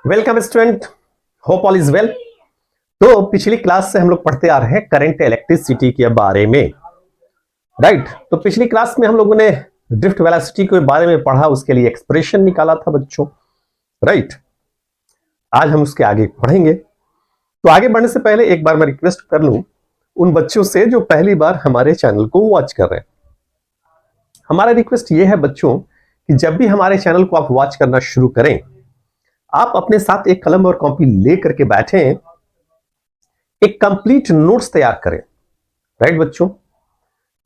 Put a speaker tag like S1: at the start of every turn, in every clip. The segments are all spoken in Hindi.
S1: Welcome student, hope all is well. तो पिछली क्लास से हम लोग पढ़ते आ रहे हैं करंट इलेक्ट्रिसिटी के बारे में, राइट। तो पिछली क्लास में हम लोगों ने ड्रिफ्ट वेलोसिटी के बारे में पढ़ा, उसके लिए एक्सप्रेशन निकाला था बच्चों, राइट। आज हम उसके आगे पढ़ेंगे। तो आगे बढ़ने से पहले एक बार मैं रिक्वेस्ट कर लूं उन बच्चों से जो पहली बार हमारे चैनल को वॉच कर रहे हैं। हमारा रिक्वेस्ट ये है बच्चों कि जब भी हमारे चैनल को आप वॉच करना शुरू करें, आप अपने साथ एक कलम और कॉपी लेकर के बैठें, एक कंप्लीट नोट्स तैयार करें, राइट बच्चों।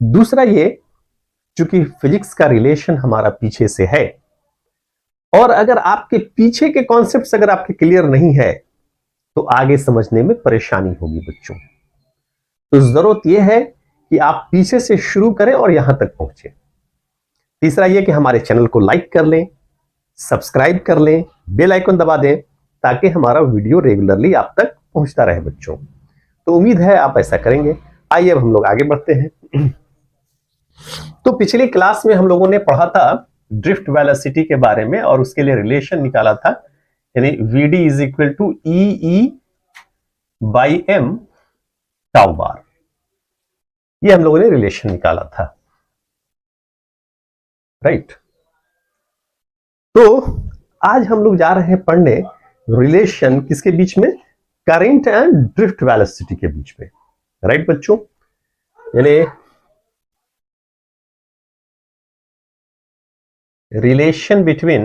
S1: दूसरा ये, चूंकि फिजिक्स का रिलेशन हमारा पीछे से है और अगर आपके पीछे के कॉन्सेप्ट्स अगर आपके क्लियर नहीं है तो आगे समझने में परेशानी होगी बच्चों। तो जरूरत यह है कि आप पीछे से शुरू करें और यहां तक पहुंचे। तीसरा यह कि हमारे चैनल को लाइक कर लें, सब्सक्राइब कर लें, बेल आइकन दबा दें ताकि हमारा वीडियो रेगुलरली आप तक पहुंचता रहे बच्चों। तो उम्मीद है आप ऐसा करेंगे। आइए अब हम लोग आगे बढ़ते हैं। तो पिछली क्लास में हम लोगों ने पढ़ा था ड्रिफ्ट वेलोसिटी के बारे में और उसके लिए रिलेशन निकाला था, यानी VD is equal to EE by M tau bar. ये हम लोगों ने रिलेशन निकाला था, राइट। तो आज हम लोग जा रहे हैं पढ़ने रिलेशन किसके बीच में, करंट एंड ड्रिफ्ट वेलोसिटी के बीच में, राइट बच्चों। यानी relation between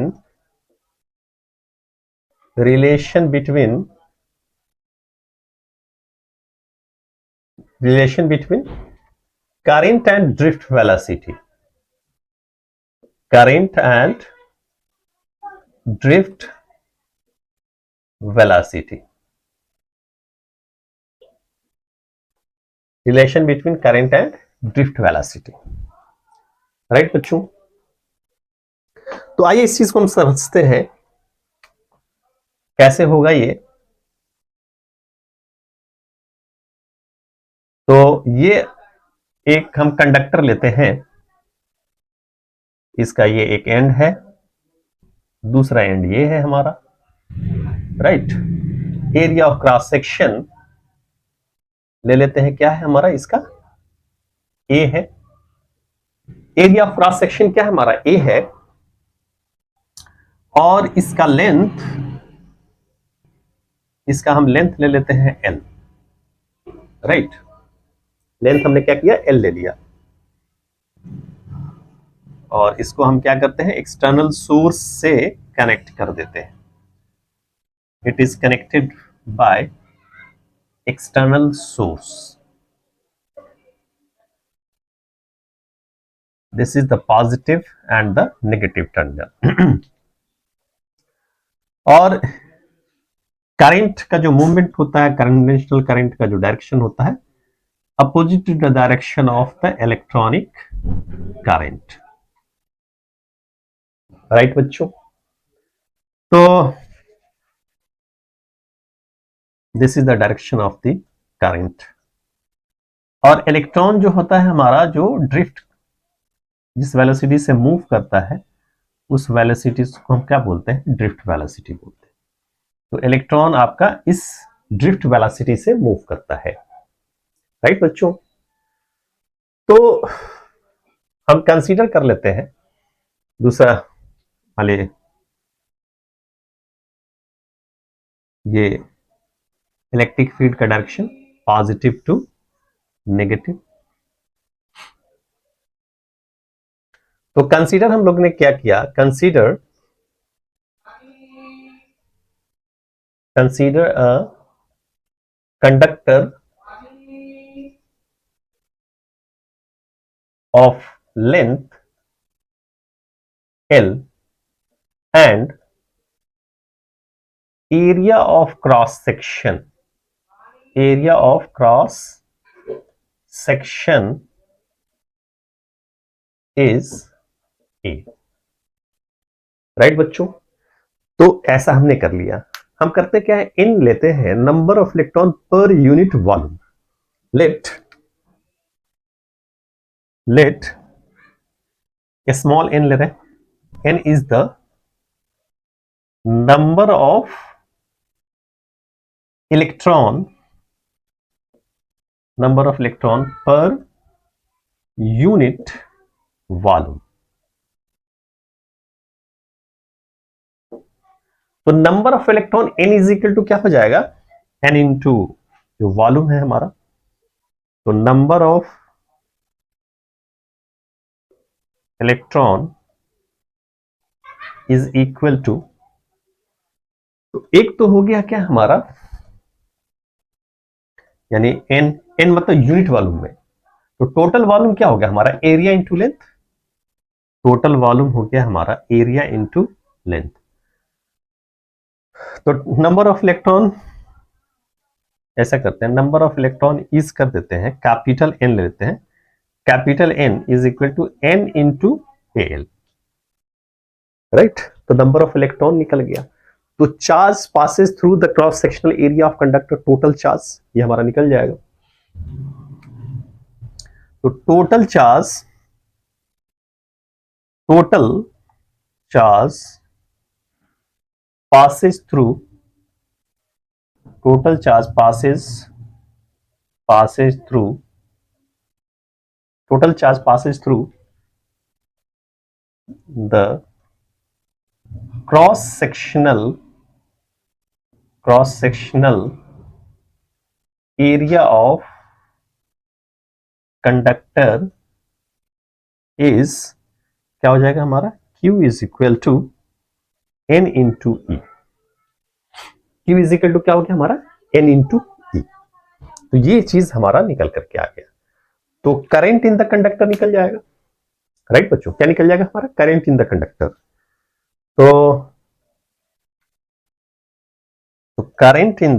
S1: current and drift velocity, current and drift velocity, relation between current and drift velocity, right बच्चों। तो आइए इस चीज को हम समझते हैं कैसे होगा ये। तो ये एक हम कंडक्टर लेते हैं, इसका ये एक एंड है, दूसरा एंड ये है हमारा, right. Area of cross section ले लेते हैं, क्या है हमारा, इसका ए है। एरिया ऑफ क्रॉस सेक्शन क्या है हमारा, ए है, और इसका लेंथ, इसका हम लेंथ ले लेते हैं एल, राइट। लेंथ हमने क्या किया, एल ले लिया, और इसको हम क्या करते हैं, एक्सटर्नल सोर्स से कनेक्ट कर देते हैं। It is connected by external source. This is the positive and the negative terminal. और करंट का जो मूवमेंट होता है, कन्वेंशनल करंट का जो डायरेक्शन होता है, opposite to the direction of the electronic current, right बच्चों। तो this is the direction of the current. और इलेक्ट्रॉन जो होता है हमारा, जो ड्रिफ्ट जिस वेलोसिटी से मूव करता है, उस वेलोसिटी को हम क्या बोलते हैं, ड्रिफ्ट वेलोसिटी बोलते हैं। तो इलेक्ट्रॉन आपका इस ड्रिफ्ट वेलोसिटी से मूव करता है, राइट बच्चों। तो हम कंसीडर कर लेते हैं दूसरा वाले, ये इलेक्ट्रिक फील्ड का डायरेक्शन पॉजिटिव टू नेगेटिव। तो कंसीडर हम लोग ने क्या किया, consider a conductor of length L and area of cross section is A, right बच्चों। तो ऐसा हमने कर लिया। हम करते क्या है, इन लेते हैं number of electron per unit volume. Let small n ले रहे हैं, n is the number of electron per unit volume। तो number of electron n is equal to क्या हो जाएगा, n इंटू जो वॉल्यूम है हमारा, तो number of electron is equal to, तो एक तो हो गया क्या हमारा, यानी n मतलब यूनिट वॉल्यूम में, तो टोटल वॉल्यूम क्या हो गया हमारा, area into length. Total volume हो गया हमारा एरिया इंटू लेंथ। तो नंबर ऑफ इलेक्ट्रॉन ऐसा करते हैं, नंबर ऑफ इलेक्ट्रॉन इज कर देते हैं, कैपिटल एन ले लेते हैं, capital N is equal to N into L, right. तो नंबर ऑफ इलेक्ट्रॉन निकल गया। तो charge passes through the cross sectional area of conductor, total charge ये हमारा निकल जाएगा। तो total charge passes through, total charge passes through the cross sectional area of conductor is क्या हो जाएगा हमारा, Q is equal to N into E। Q is equal to क्या हो गया हमारा, N into E। तो ये चीज हमारा निकल करके आ गया। तो करंट इन द कंडक्टर निकल जाएगा, राइट बच्चों, क्या निकल जाएगा हमारा, करंट इन द कंडक्टर। तो current in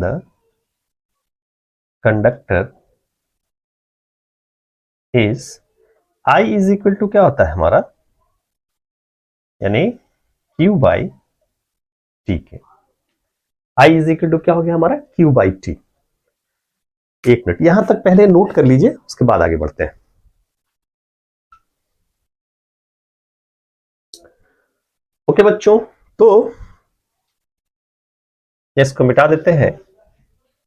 S1: the conductor is I is equal to क्या होता है हमारा, यानी Q बाई टी के। I इज इक्वल टू क्या हो गया हमारा, Q बाई टी। एक मिनट यहां तक पहले नोट कर लीजिए, उसके बाद आगे बढ़ते हैं। ओके बच्चों, तो इसको मिटा देते हैं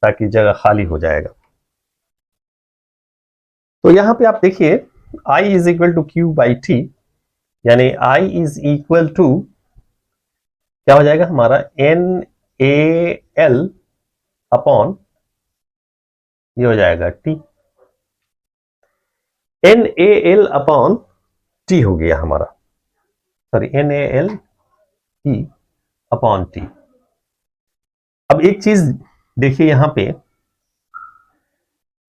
S1: ताकि जगह खाली हो जाएगा। तो यहां पे आप देखिए I is equal to Q by T, यानी I इज इक्वल टू क्या हो जाएगा हमारा, NaL अपॉन ये हो जाएगा T। NaL अपॉन T हो गया हमारा, sorry NaL E upon T। अब एक चीज देखिए यहां पे,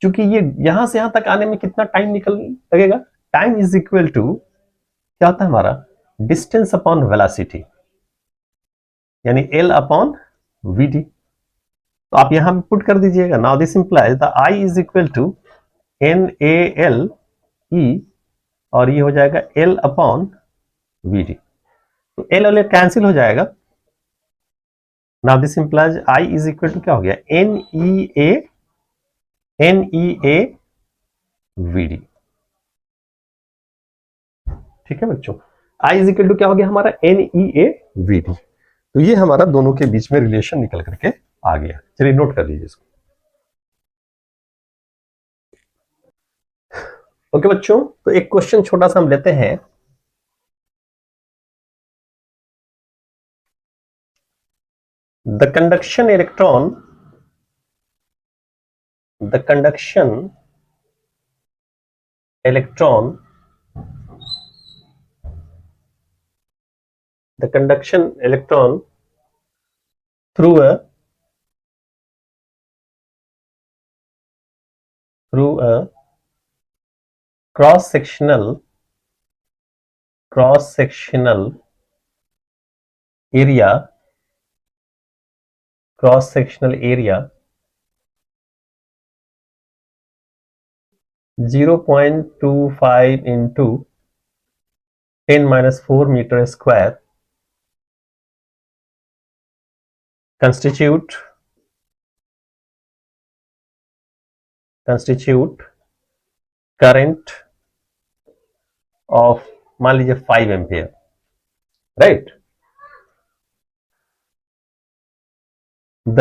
S1: क्योंकि ये यहां से यहां तक आने में कितना टाइम निकल लगेगा, टाइम इज इक्वल टू क्या होता है हमारा, डिस्टेंस अपॉन वेलोसिटी, यानी L अपॉन Vd। तो आप यहां पुट कर दीजिएगा। Now this implies the I is equal to NaL E और ये हो जाएगा L अपॉन Vd। तो L और L कैंसिल हो जाएगा। Now this implies I is equal to क्या हो गया, NEA Vd। ठीक है बच्चों, I इज इक्वल टू क्या हो गया हमारा, NEA Vd। तो ये हमारा दोनों के बीच में रिलेशन निकल करके आ गया। चलिए नोट कर लीजिए इसको। ओके बच्चों, तो एक क्वेश्चन छोटा सा हम लेते हैं। The conduction electron through a cross sectional area 0.25 into 10⁻⁴ meter square constitute current of मान लीजिए 5 ampere, right. The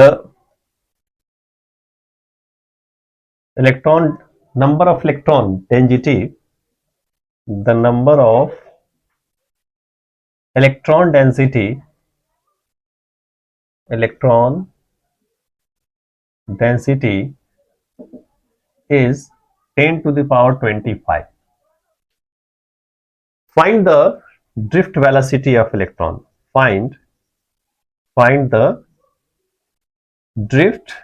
S1: electron number of electron density, the number of electron density, electron density is 10 to the power 25. Find the drift velocity of electron. Find the drift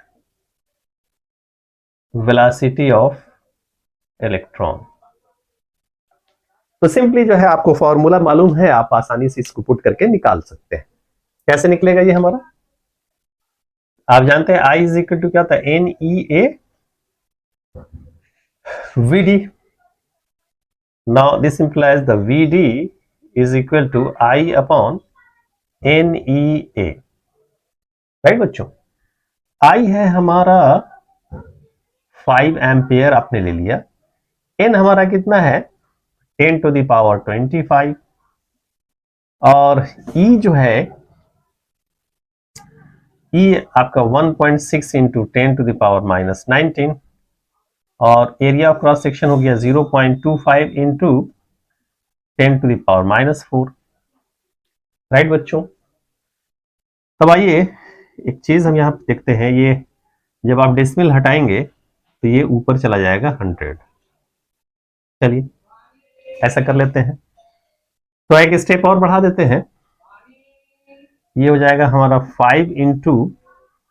S1: velocity of electron. तो सिंपली जो है आपको फॉर्मूला मालूम है, आप आसानी से इसको पुट करके निकाल सकते हैं। कैसे निकलेगा ये हमारा? आप जानते हैं I इज इक्वल टू क्या था, NEA VD. Now this implies the VD is equal to I upon NEA, right बच्चों। I है हमारा 5 एम्पियर आपने ले लिया, N हमारा कितना है 10 to the power 25, और E जो है E आपका 1.6 into 10 to the power minus 19, और एरिया ऑफ क्रॉस सेक्शन हो गया 0.25 into 10 to the power minus 4, right बच्चों। तब आइए एक चीज हम यहां देखते हैं, ये जब आप डेसिमल हटाएंगे तो ये ऊपर चला जाएगा 100। चलिए ऐसा कर लेते हैं, तो एक स्टेप और बढ़ा देते हैं, ये हो जाएगा हमारा 5 इंटू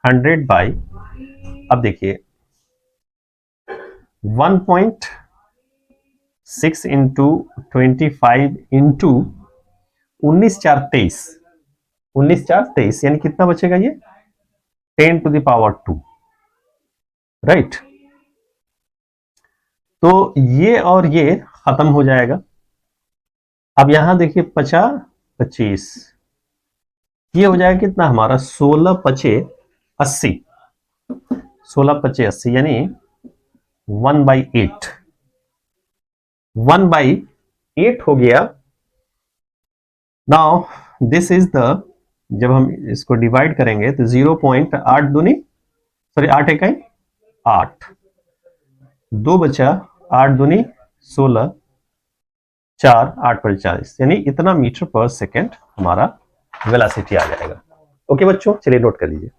S1: 100 बाई, अब देखिए 1.6 इंटू 25 इंटू 19 4 23, यानी कितना बचेगा ये 10 to the power 2, राइट। तो ये और ये खत्म हो जाएगा। अब यहां देखिए 50 25, ये हो जाएगा कितना हमारा 16 5 80, 16 5 80 यानी 1/8, 1/8 हो गया। नाउ दिस इज द, जब हम इसको डिवाइड करेंगे तो 0.8 दूनी, सॉरी 8 इकाई 8, 2 बचा 8 दूनी 16, 4 8 पर 40, यानी इतना मीटर पर सेकेंड हमारा वेलोसिटी आ जाएगा। ओके बच्चों, चलिए नोट कर लीजिए।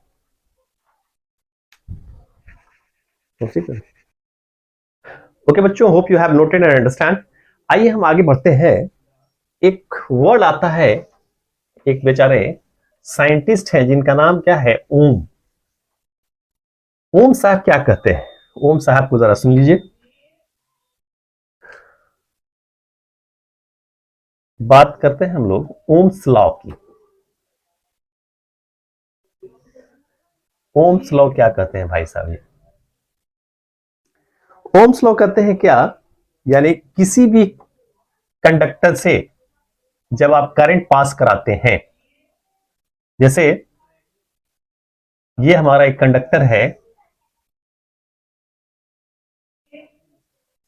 S1: ओके बच्चों, hope you have noted and understand. आइए हम आगे बढ़ते हैं। एक वर्ड आता है, एक बेचारे साइंटिस्ट हैं जिनका नाम क्या है, ओम। ओम साहब क्या कहते हैं, ओम साहब को जरा सुन लीजिए। बात करते हैं हम लोग ओम्स लॉ की। ओम्स लॉ क्या कहते हैं भाई साहब? ये ओम्स लॉ कहते हैं क्या, यानी किसी भी कंडक्टर से जब आप करंट पास कराते हैं, जैसे ये हमारा एक कंडक्टर है,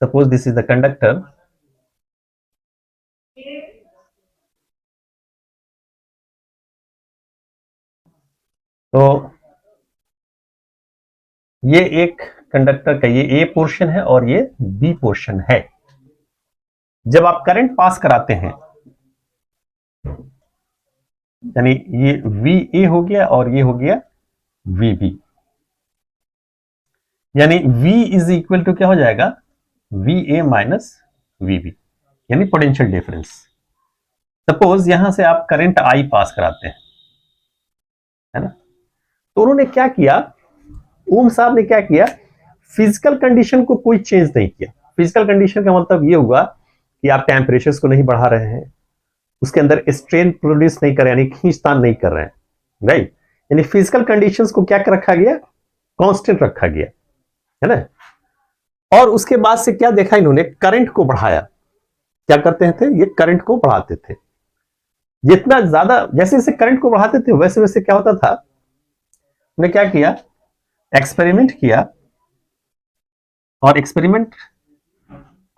S1: suppose this is the conductor, तो ये एक कंडक्टर का ये ए पोर्शन है और ये बी पोर्शन है। जब आप करंट पास कराते हैं, यानी ये वी ए हो गया और ये हो गया वी बी, यानी V इज इक्वल टू क्या हो जाएगा, V A minus V B, यानी पोटेंशियल डिफरेंस। सपोज यहां से आप करंट I पास कराते हैं, है ना, तो उन्होंने क्या किया, ओम साहब ने क्या किया, फिजिकल कंडीशन को कोई चेंज नहीं किया। फिजिकल कंडीशन का मतलब ये हुआ कि आप टेम्परेचर को नहीं बढ़ा रहे हैं, उसके अंदर स्ट्रेन प्रोड्यूस नहीं कर रहे हैं, यानी खींचतान नहीं कर रहे हैं, राइट। यानी फिजिकल कंडीशंस को क्या रखा गया, कांस्टेंट रखा गया, है ना। और उसके बाद से क्या देखा इन्होंने, करंट को बढ़ाया। क्या करते थे, ये करंट को बढ़ाते थे। जितना ज्यादा, जैसे जैसे करंट को बढ़ाते थे वैसे वैसे क्या होता था, उन्होंने क्या किया, एक्सपेरिमेंट किया, और एक्सपेरिमेंट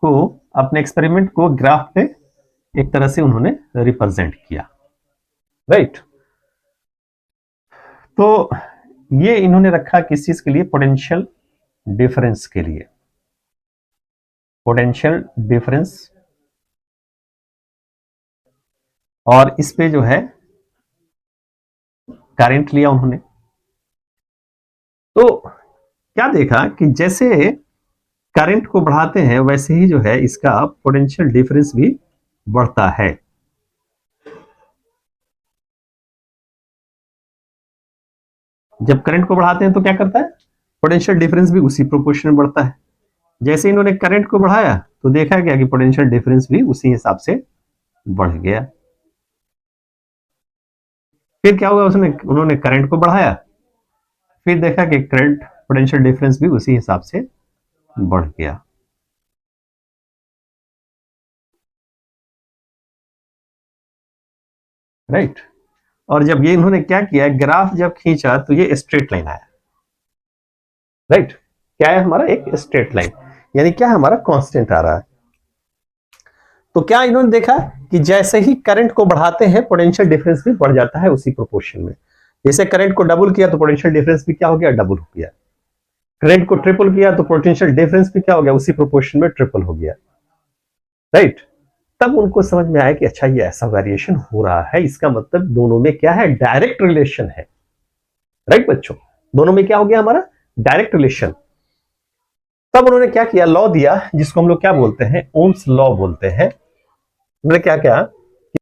S1: को, अपने एक्सपेरिमेंट को ग्राफ पे एक तरह से उन्होंने रिप्रेजेंट किया, राइट। तो ये इन्होंने रखा किस चीज के लिए? पोटेंशियल डिफरेंस के लिए, पोटेंशियल डिफरेंस। और इस पे जो है करंट लिया उन्होंने। तो क्या देखा कि जैसे करंट को बढ़ाते हैं वैसे ही जो है इसका पोटेंशियल डिफरेंस भी बढ़ता है। जब करंट को बढ़ाते हैं तो क्या करता है? पोटेंशियल डिफरेंस भी उसी प्रोपोर्शन में बढ़ता है। जैसे इन्होंने करंट को बढ़ाया तो देखा गया कि पोटेंशियल डिफरेंस भी उसी हिसाब से बढ़ गया। फिर क्या हुआ? उन्होंने करंट को बढ़ाया, फिर देखा कि करंट पोटेंशियल डिफरेंस भी उसी हिसाब से बढ़ गया। राइट। और जब ये इन्होंने क्या किया, ग्राफ जब खींचा तो ये स्ट्रेट लाइन आया। राइट। क्या है हमारा? एक स्ट्रेट लाइन, यानी क्या है हमारा? कांस्टेंट आ रहा है। तो क्या इन्होंने देखा कि जैसे ही करंट को बढ़ाते हैं पोटेंशियल डिफरेंस भी बढ़ जाता है उसी प्रोपोर्शन में। जैसे करंट को डबल किया तो पोटेंशियल डिफरेंस भी क्या हो गया? डबल हो गया। करंट को ट्रिपल किया तो पोटेंशियल डिफरेंस भी क्या हो गया? उसी प्रोपोर्शन में ट्रिपल हो गया। राइट। तब उनको समझ में आया कि अच्छा ये ऐसा वेरिएशन हो रहा है, इसका मतलब दोनों में क्या है? डायरेक्ट रिलेशन है। राइट बच्चों, दोनों में क्या हो गया हमारा? Direct relation. तब उन्होंने क्या किया? लॉ दिया, जिसको हम लोग क्या बोलते हैं? ओम्स लॉ बोलते हैं। उन्होंने क्या किया?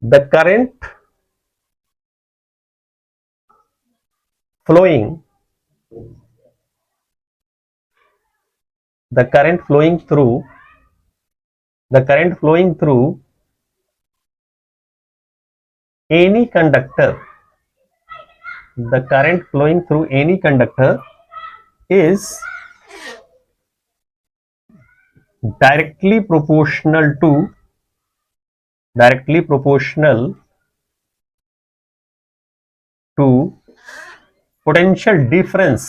S1: The current flowing the current flowing through any conductor, the current flowing through any conductor is directly proportional to potential difference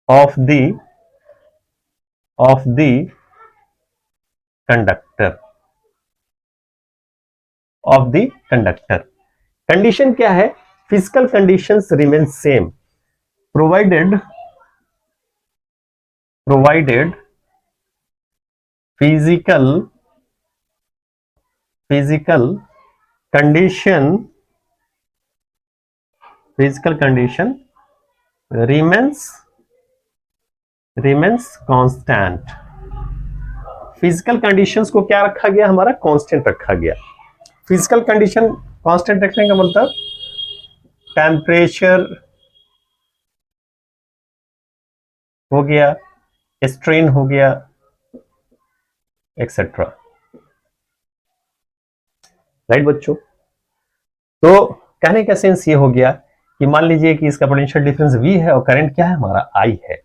S1: of the conductor, condition क्या है? Physical conditions remain same provided physical condition remains constant। Physical conditions को क्या रखा गया? हमारा कांस्टेंट रखा गया। फिजिकल कंडीशन कांस्टेंट रखने का मतलब टेम्परेचर हो गया, स्ट्रेन हो गया, एक्सेट्रा। राइट बच्चों। तो कहने का सेंस ये हो गया कि मान लीजिए कि इसका पोटेंशियल डिफरेंस V है और करंट क्या है? हमारा I है।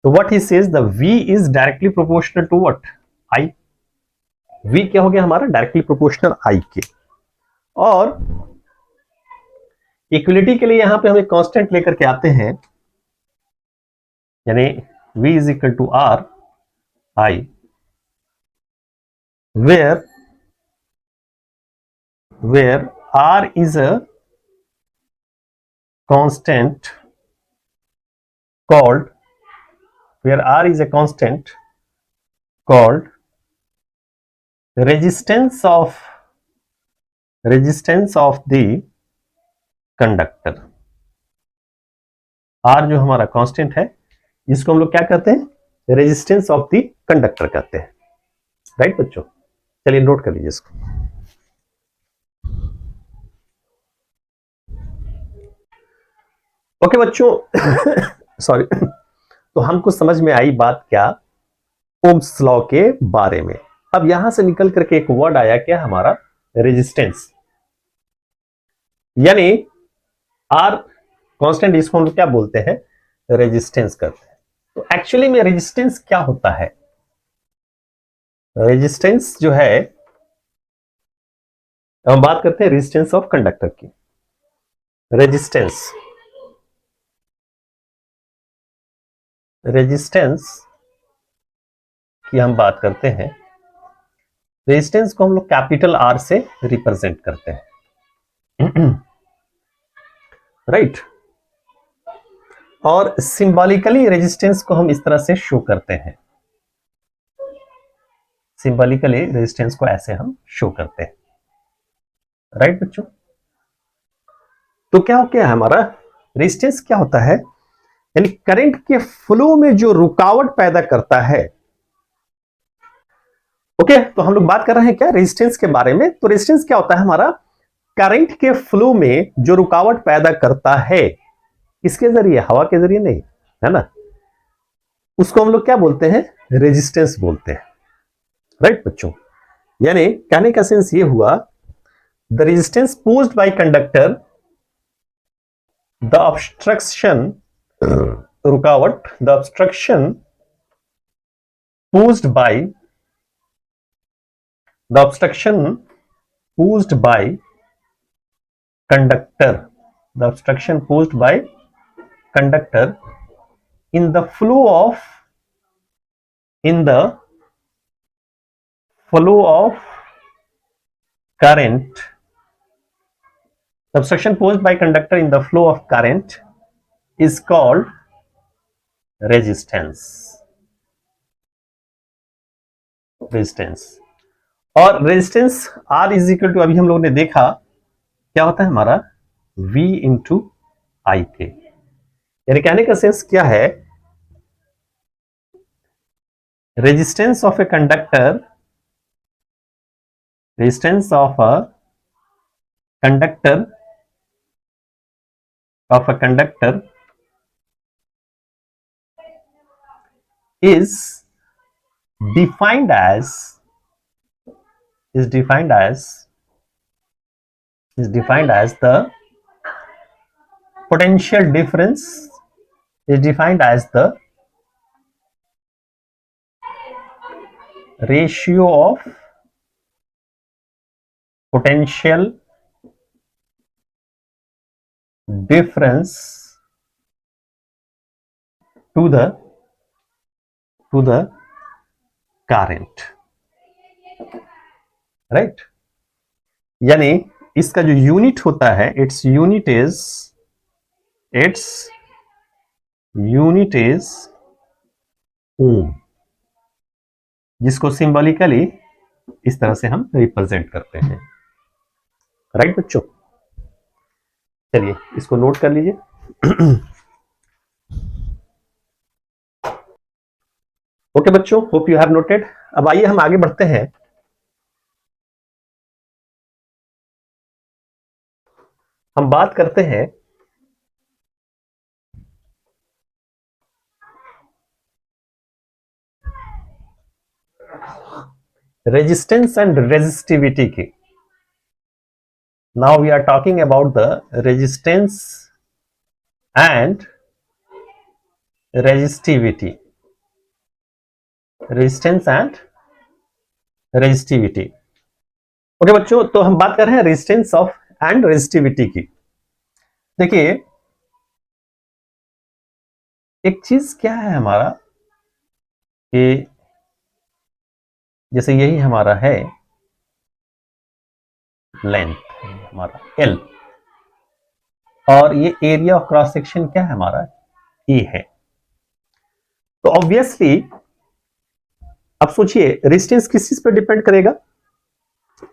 S1: तो what he says, the V is directly proportional to what? I। V क्या हो गया हमारा? डायरेक्टली प्रोपोर्शनल I के। और इक्वलिटी के लिए यहां पे हम एक कांस्टेंट लेकर के आते हैं, यानी V is equal to R I, where R is a constant called resistance of the conductor। R जो हमारा कांस्टेंट है, जिसको हम लोग क्या कहते हैं? रेजिस्टेंस ऑफ द कंडक्टर कहते हैं। राइट बच्चों, चलिए नोट कर लीजिए इसको। ओके बच्चों सॉरी तो हमको समझ में आई बात क्या? ओम्स लॉ के बारे में। अब यहां से निकल करके एक वर्ड आया क्या? हमारा रेजिस्टेंस, यानी आर कांस्टेंट, इसको हम लोग क्या बोलते हैं? रेजिस्टेंस करते हैं। तो एक्चुअली में रेजिस्टेंस क्या होता है? रेजिस्टेंस जो है, हम बात करते हैं रेजिस्टेंस ऑफ कंडक्टर की। रेजिस्टेंस रेजिस्टेंस की हम बात करते हैं, रेजिस्टेंस को हम लोग कैपिटल आर से रिप्रेजेंट करते हैं, राइट। और सिंबॉलिकली रेजिस्टेंस को हम इस तरह से शो करते हैं, सिंबॉलिकली रेजिस्टेंस को ऐसे हम शो करते हैं, राइट बच्चों। तो क्या है हमारा रेजिस्टेंस, क्या होता है, यानी करंट के फ्लो में जो रुकावट पैदा करता है। ओके, तो हम लोग बात कर रहे हैं क्या रेजिस्टेंस के बारे में। तो रेजिस्टेंस क्या होता है हमारा, करंट के फ्लो में जो रुकावट पैदा करता है, किसके जरिए, हवा के जरिए नहीं, है ना, उसको हम लोग क्या बोलते हैं, रेजिस्टेंस बोलते हैं, राइट बच्चों। यानी कहने का सेंस ये हुआ, the resistance posed by conductor, the obstruction, रुकावट, the obstruction posed by, the obstruction posed by conductor, the obstruction posed by conductor in the flow of current, the obstruction posed by conductor in the flow of current is called resistance, resistance. और resistance R is equal to, अभी हम लोगों ने देखा क्या होता है हमारा, V इंटू आई के। यानी कहने का सेंस क्या है, resistance of a conductor, resistance of a conductor is defined as the potential difference, is defined as the ratio of potential difference to the current, right. यानी इसका जो यूनिट होता है, इट्स यूनिट इज ओम, जिसको सिंबॉलिकली इस तरह से हम रिप्रेजेंट करते हैं, राइट बच्चों। चलिए इसको नोट कर लीजिए। ओके बच्चों, होप यू हैव नोटेड। अब आइए हम आगे बढ़ते हैं। हम बात करते हैं रेजिस्टेंस एंड रेजिस्टिविटी की। Now we are talking about the resistance and resistivity, resistance and resistivity. Okay बच्चों, तो हम बात कर रहे हैं रेजिस्टेंस ऑफ एंड रेजिस्टिविटी की। देखिए एक चीज क्या है हमारा कि जैसे यही हमारा है लेंथ, हमारा L, और ये एरिया ऑफ क्रॉस सेक्शन क्या है हमारा, E है। तो ऑब्वियसली अब सोचिए रेजिस्टेंस किस चीज पर डिपेंड करेगा।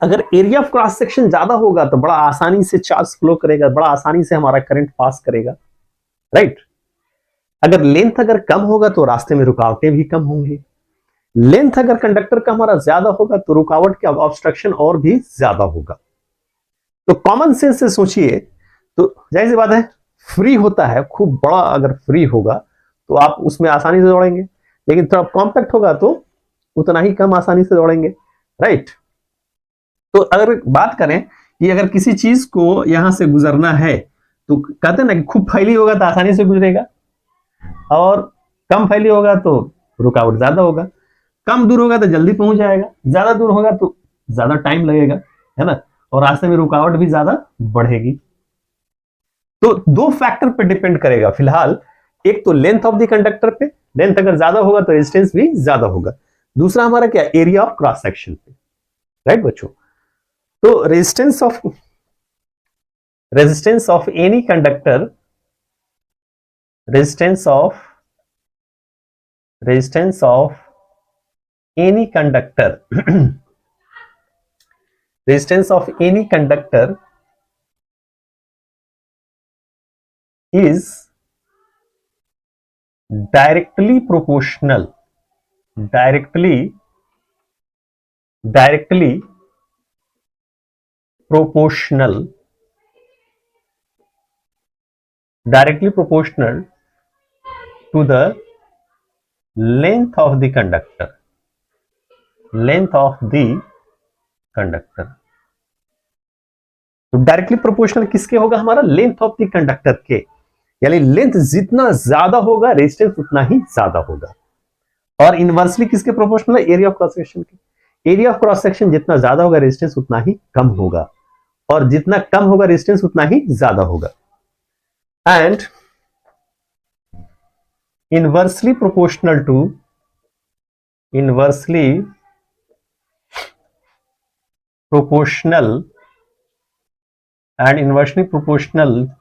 S1: अगर एरिया ऑफ क्रॉस सेक्शन ज्यादा होगा तो बड़ा आसानी से चार्ज फ्लो करेगा, बड़ा आसानी से हमारा करंट पास करेगा, राइट। अगर लेंथ अगर कम होगा तो रास्ते में रुकावटें भी कम होंगी। लेंथ अगर कंडक्टर का हमारा ज्यादा होगा तो रुकावट का ऑब्स्ट्रक्शन और भी ज्यादा होगा। तो कॉमन सेंस से सोचिए, तो जाहिर सी बात है फ्री होता है, खूब बड़ा अगर फ्री होगा तो आप उसमें आसानी से दौड़ेंगे, लेकिन थोड़ा कॉम्पैक्ट होगा तो उतना ही कम आसानी से दौड़ेंगे, राइट। तो अगर बात करें कि अगर किसी चीज को यहां से गुजरना है तो कहते हैं ना कि खूब फैली होगा तो आसानी से गुजरेगा, और कम फैली होगा तो रुकावट ज्यादा होगा। कम दूर होगा तो जल्दी पहुंच जाएगा, ज्यादा दूर होगा तो ज्यादा टाइम लगेगा, है ना, और रास्ते में रुकावट भी ज्यादा बढ़ेगी। तो दो फैक्टर पे डिपेंड करेगा फिलहाल, एक तो लेंथ ऑफ द कंडक्टर पे लेंथ अगर ज्यादा होगा तो रेजिस्टेंस भी ज्यादा होगा। दूसरा हमारा क्या, एरिया ऑफ क्रॉस सेक्शन पे, राइट बच्चों। तो resistance of any conductor, resistance of any conductor resistance of any conductor is directly proportional to the length of the conductor, तो डायरेक्टली प्रोपोर्शनल किसके होगा, हमारा लेंथ ऑफ द कंडक्टर के, यानी लेंथ जितना ज्यादा होगा रेजिस्टेंस उतना ही ज्यादा होगा। और इनवर्सली किसके प्रोपोर्शनल है, एरिया ऑफ क्रॉस सेक्शन के। एरिया ऑफ क्रॉस सेक्शन जितना ज्यादा होगा रेजिस्टेंस उतना ही कम होगा, और जितना कम होगा रेजिस्टेंस उतना ही ज्यादा होगा। And inversely proportional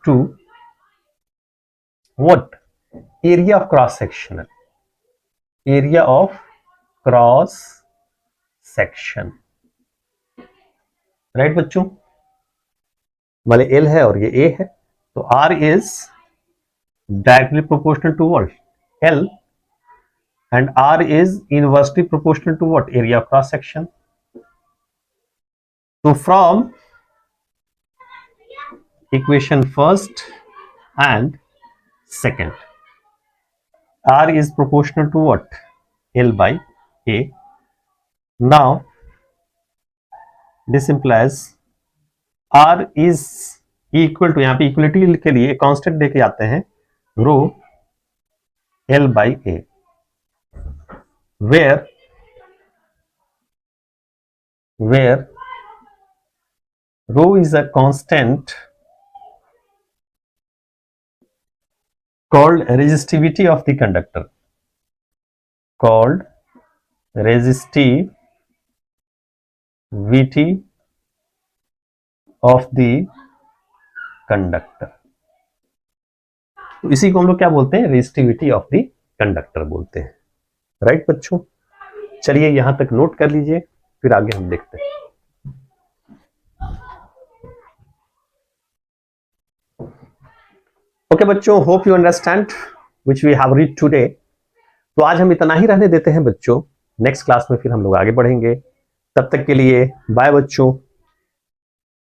S1: to what, area of cross section, right बच्चों। वाले L है और ये A है, तो R is directly proportional to what, L, and R is inversely proportional to what, area of cross section. So from equation first and second, R is proportional to what, L by A. Now this implies R is equal to, यहां पे इक्वलिटी के लिए कांस्टेंट लेके आते हैं, रो L by A, where rho is a constant called resistivity of the conductor, तो इसी को हम लोग क्या बोलते हैं, रेजिस्टिविटी ऑफ द कंडक्टर बोलते हैं, राइट बच्चों। चलिए यहां तक नोट कर लीजिए, फिर आगे हम देखते हैं। ओके बच्चों, hope you understand which we have read today. तो आज हम इतना ही रहने देते हैं बच्चों, नेक्स्ट क्लास में फिर हम लोग आगे बढ़ेंगे। तब तक के लिए बाय बच्चों।